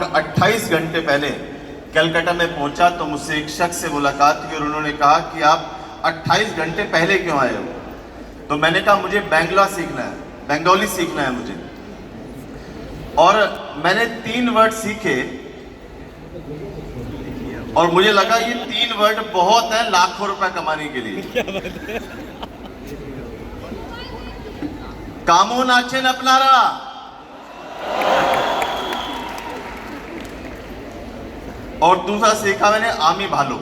28 घंटे पहले कलकत्ता में पहुंचा तो मुझसे एक शख्स से मुलाकात की और उन्होंने कहा कि आप 28 घंटे पहले क्यों आए हो। तो मैंने कहा मुझे बंगाली सीखना है मुझे। और मैंने 3 वर्ड सीखे और मुझे लगा ये 3 वर्ड बहुत है लाखों रुपए कमाने के लिए। कामो नाचे न अपनारा, और दूसरा सीखा मैंने आमी भालो,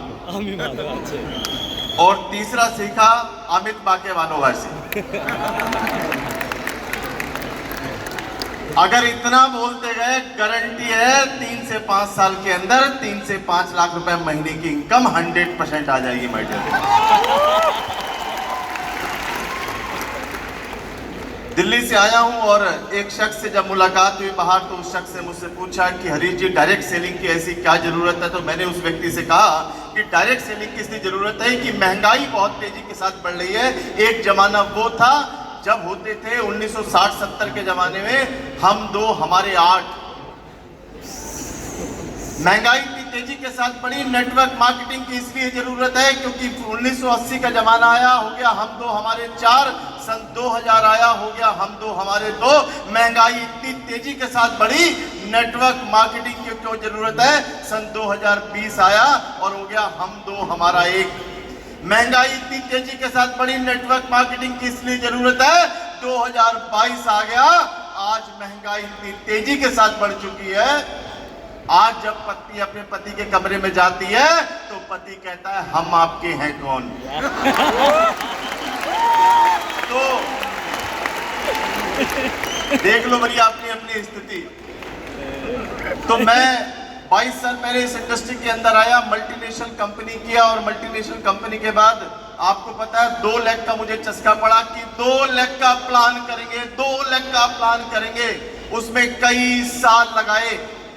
और तीसरा सीखा अमित बाके वानोवासी। अगर इतना बोलते गए, गारंटी है 3 से 5 साल के अंदर 3 से 5 लाख रुपए महीने की इनकम 100% आ जाएगी माय डियर। दिल्ली से आया हूं और एक शख्स से जब मुलाकात हुई बाहर, तो उस शख्स से मुझसे पूछा कि हरीश जी डायरेक्ट सेलिंग की ऐसी क्या जरूरत है। तो मैंने उस व्यक्ति से कहा कि डायरेक्ट सेलिंग की इसलिए जरूरत है कि महंगाई बहुत तेजी के साथ बढ़ रही है। एक जमाना वो था जब होते थे 1960-70 के जमाने में हम 2 हमारे 8। महंगाई की तेजी के साथ बढ़ी। नेटवर्क मार्केटिंग की इसलिए जरूरत है क्योंकि 1980 का जमाना आया, हो गया हम 2 हमारे 4। सन 2000 आया, हो गया हम 2 हमारे 2। महंगाई इतनी तेजी के साथ बढ़ी, नेटवर्क मार्केटिंग की क्यों जरूरत है। सन 2020 आया और हो गया हम 2 हमारा 1। महंगाई इतनी तेजी के साथ बढ़ी, नेटवर्क मार्केटिंग की इसलिए जरूरत है। 2022 आ गया, आज महंगाई इतनी तेजी के साथ बढ़ चुकी है। आज जब पत्नी अपने पति के कमरे में जाती है तो पति कहता है हम आपके हैं कौन। तो देख लो भैया अपनी अपनी स्थिति। तो मैं 22 साल पहले इस इंडस्ट्री के अंदर आया, मल्टीनेशनल कंपनी किया, और मल्टीनेशनल कंपनी के बाद आपको पता है 2 लाख का मुझे चस्का पड़ा कि 2 लाख का प्लान करेंगे, 2 लाख का प्लान करेंगे। उसमें कई साल लगाए,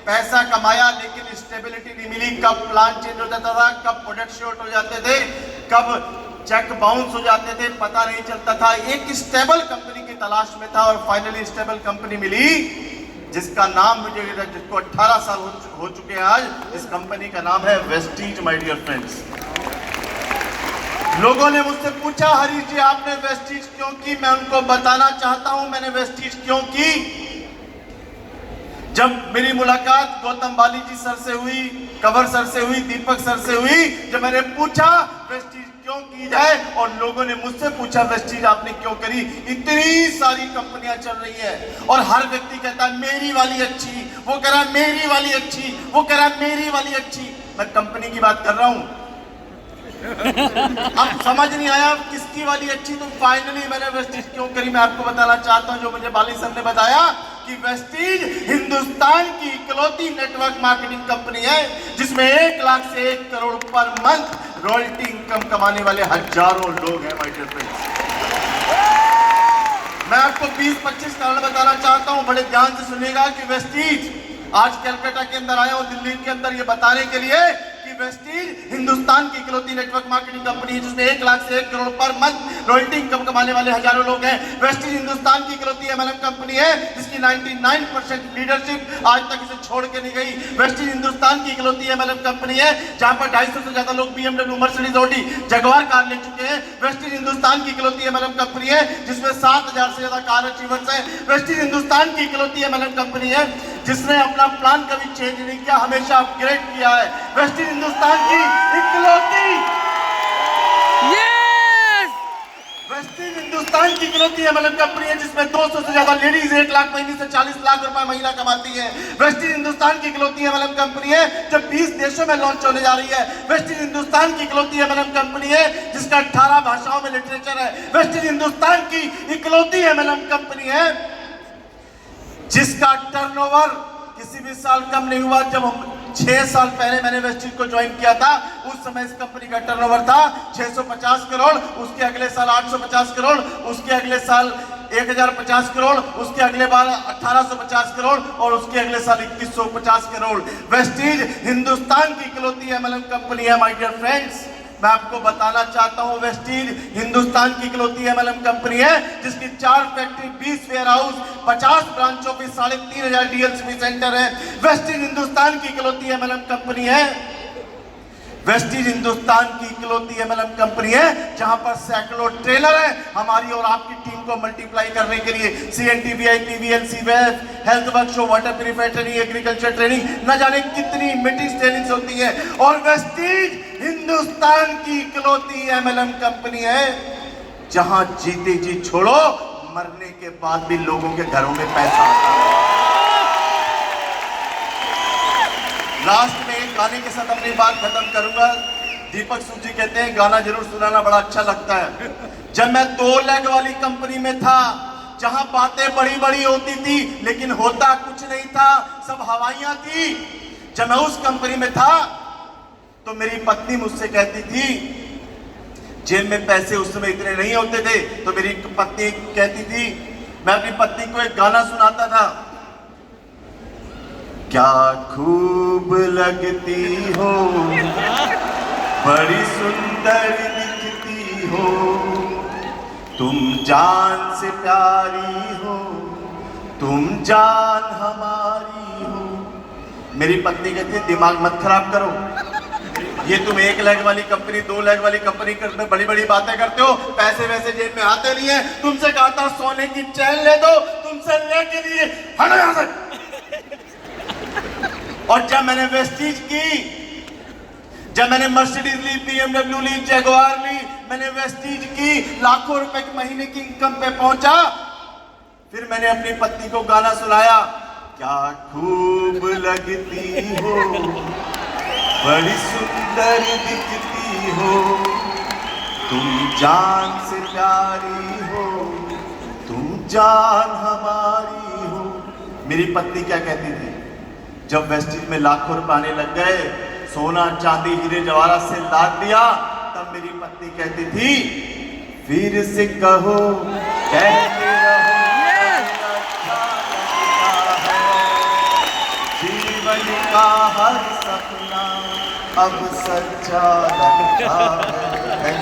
पैसा कमाया, लेकिन स्टेबिलिटी नहीं मिली। कब प्लान चेंज हो जाता था, कब प्रोडक्ट शॉर्ट हो जाते थे, कब चेक बाउंस हो जाते थे, पता नहीं चलता था। एक स्टेबल कंपनी की तलाश में था और फाइनली स्टेबल कंपनी मिली, जिसका नाम मुझे, जिसको 18 साल हो चुके हैं आज। इस कंपनी का नाम है वेस्टीज माय डियर फ्रेंड्स। लोगों ने मुझसे पूछा हरीश जी आपने वेस्टीज क्यों की। मैं उनको बताना चाहता हूं मैंने वेस्टीज क्यों की। जब मेरी मुलाकात गौतम बाली जी सर से हुई, कंवर सर से हुई, दीपक सर से हुई, जब मैंने पूछा वेस्टीज क्यों की जाए, और लोगों ने मुझसे पूछा वेस्टीज आपने क्यों करी। इतनी सारी कंपनियां चल रही है और हर व्यक्ति कहता है मेरी वाली अच्छी, वो कह रहा है मेरी वाली अच्छी, वो कह रहा है मेरी वाली अच्छी। मैं कंपनी की बात कर रहा हूं। अब समझ नहीं आया किसकी वाली अच्छी, तो फाइनली मैंने वेस्टीज क्यों करी मैं आपको बताना चाहता हूं। जो मुझे बाली सर ने बताया कि वेस्टीज हिंदुस्तान की इकलौती नेटवर्क मार्केटिंग कंपनी है जिसमें 1 लाख से 1 crore per month royalty income कमाने वाले हजारों लोग हैं माय डियर फ्रेंड्स। मैं आपको 20-25 कारण बताना चाहता हूं, बड़े ध्यान से सुनिएगा कि वेस्टीज, आज कलकत्ता के अंदर आया हूं दिल्ली के अंदर ये बताने के लिए कि वेस्टीज हिंदुस्तान की इकलौती नेटवर्क मार्केटिंग कंपनी है जिसमें 1 लाख से 1 crore per month royalty income कमाने वाले हजारों लोग हैं। वेस्टीज हिंदुस्तान की इकलौती एमएलएम कंपनी है जिसकी 99% लीडरशिप आज तक इसे छोड़ के नहीं गई। वेस्टीज हिंदुस्तान की इकलौती एमएलएम कंपनी है जहां पर 250 से ज्यादा लोग BMW, Mercedes, Audi, Jaguar car ले चुके हैं। वेस्टीज हिंदुस्तान की इकलौती एमएलएम कंपनी है जिसमें 7000 से ज्यादा कार अचीवर्स है। वेस्टीज हिंदुस्तान की इकलौती एमएलएम कंपनी है जिसने अपना प्लान कभी चेंज नहीं किया, हमेशा अपग्रेड किया है। वेस्टीज हिंदुस्तान की इकलौती, वेस्टीज हिंदुस्तान की इकलौती एमएलएम कंपनी है जिसमें 200 से ज्यादा लेडीज 1 लाख महीने से 40 लाख रुपए महीना कमाती है। वेस्टीज हिंदुस्तान की इकलौती एमएलएम कंपनी है जो 20 देशों में लॉन्च होने जा रही है। वेस्टीज हिंदुस्तान की इकलौती एमएलएम कंपनी है जिसका 18 भाषाओं में लिटरेचर है। वेस्टीज हिंदुस्तान की इकलौती एमएलएम कंपनी है जिसका टर्नओवर किसी भी साल कम नहीं हुआ। जब हम 6 साल पहले मैंने वेस्टीज को ज्वाइन किया था उस समय इस कंपनी का टर्नओवर था 650 करोड़, उसके अगले साल 850 करोड़, उसके अगले साल 1050 करोड़, उसके अगले बार 1850 करोड़ और उसके अगले साल 2150 करोड़। वेस्टीज हिंदुस्तान की इकलौती एमएलएम कंपनी है माय डियर फ्रेंड्स मैं आपको बताना चाहता हूं, वेस्टीज हिंदुस्तान की इकलौती एमएलएम कंपनी है जिसकी 4 factory, 20 warehouse, 50 branch office, 3500 DLCB centre है। वेस्टीज हिंदुस्तान की इकलौती एमएलएम कंपनी है। वेस्टीज हिंदुस्तान की इकलौती एमएलएम कंपनी है जहां पर सैकड़ों ट्रेनर है हमारी और आपकी टीम को मल्टीप्लाई करने के लिए। सीएनटी, वीआईपी, वीएलसी, वेफ, health workshop, water purifier training, agriculture training, न जाने कितनी मीटिंग्स ट्रेनिंग्स होती है। और वेस्टीज हिंदुस्तान की इकलौती एमएलएम कंपनी है जहां जीते जी छोड़ो, मरने के बाद भी लोगों के घरों में पैसा आता है। लास्ट में एक गाने के साथ अपनी बात खत्म करूंगा। दीपक सूद जी कहते हैं गाना जरूर सुनाना बड़ा अच्छा लगता है। जब मैं 2 लेग वाली कंपनी में था, जहां बातें बड़ी बड़ी होती थी लेकिन होता कुछ नहीं था, सब हवाइयां थी। जब मैं उस कंपनी में था तो मेरी पत्नी मुझसे कहती थी, जेब में पैसे उस समय इतने नहीं होते थे, तो मेरी पत्नी कहती थी, मैं अपनी पत्नी को एक गाना सुनाता था, क्या खूब लगती हो, बड़ी सुंदर दिखती हो, तुम जान से प्यारी हो, तुम जान हमारी हो। मेरी पत्नी कहती है दिमाग मत खराब करो, ये तुम 1 लेग वाली कंपनी, 2 लेग वाली कंपनी में बड़ी बड़ी बातें करते हो, पैसे वैसे जेब में आते नहीं है। तुमसे कहा था सोने की चैन ले दो, तुमसे लेके लिए हटो यहां से। और जब मैंने वेस्टीज की, जब मैंने मर्सिडीज ली, बीएमडब्ल्यू ली, जगुआर ली, मैंने वेस्टीज की, लाखों रुपए की महीने की इनकम पे पहुंचा, फिर मैंने अपनी पत्नी को गाना सुनाया, क्या खूब लगती हो, बड़ी सुंदर दिखती हो, तुम जान से प्यारी हो, तुम जान हमारी हो। मेरी पत्नी क्या कहती थी, जब वेस्टीज में लाखों रुपए आने लग गए, सोना चांदी हीरे जवाहरात से लाद दिया, तब मेरी पत्नी कहती थी, फिर से कहो कहते रहो, अच्छा है जीवन का हर सपना अब सच्चा लगता है।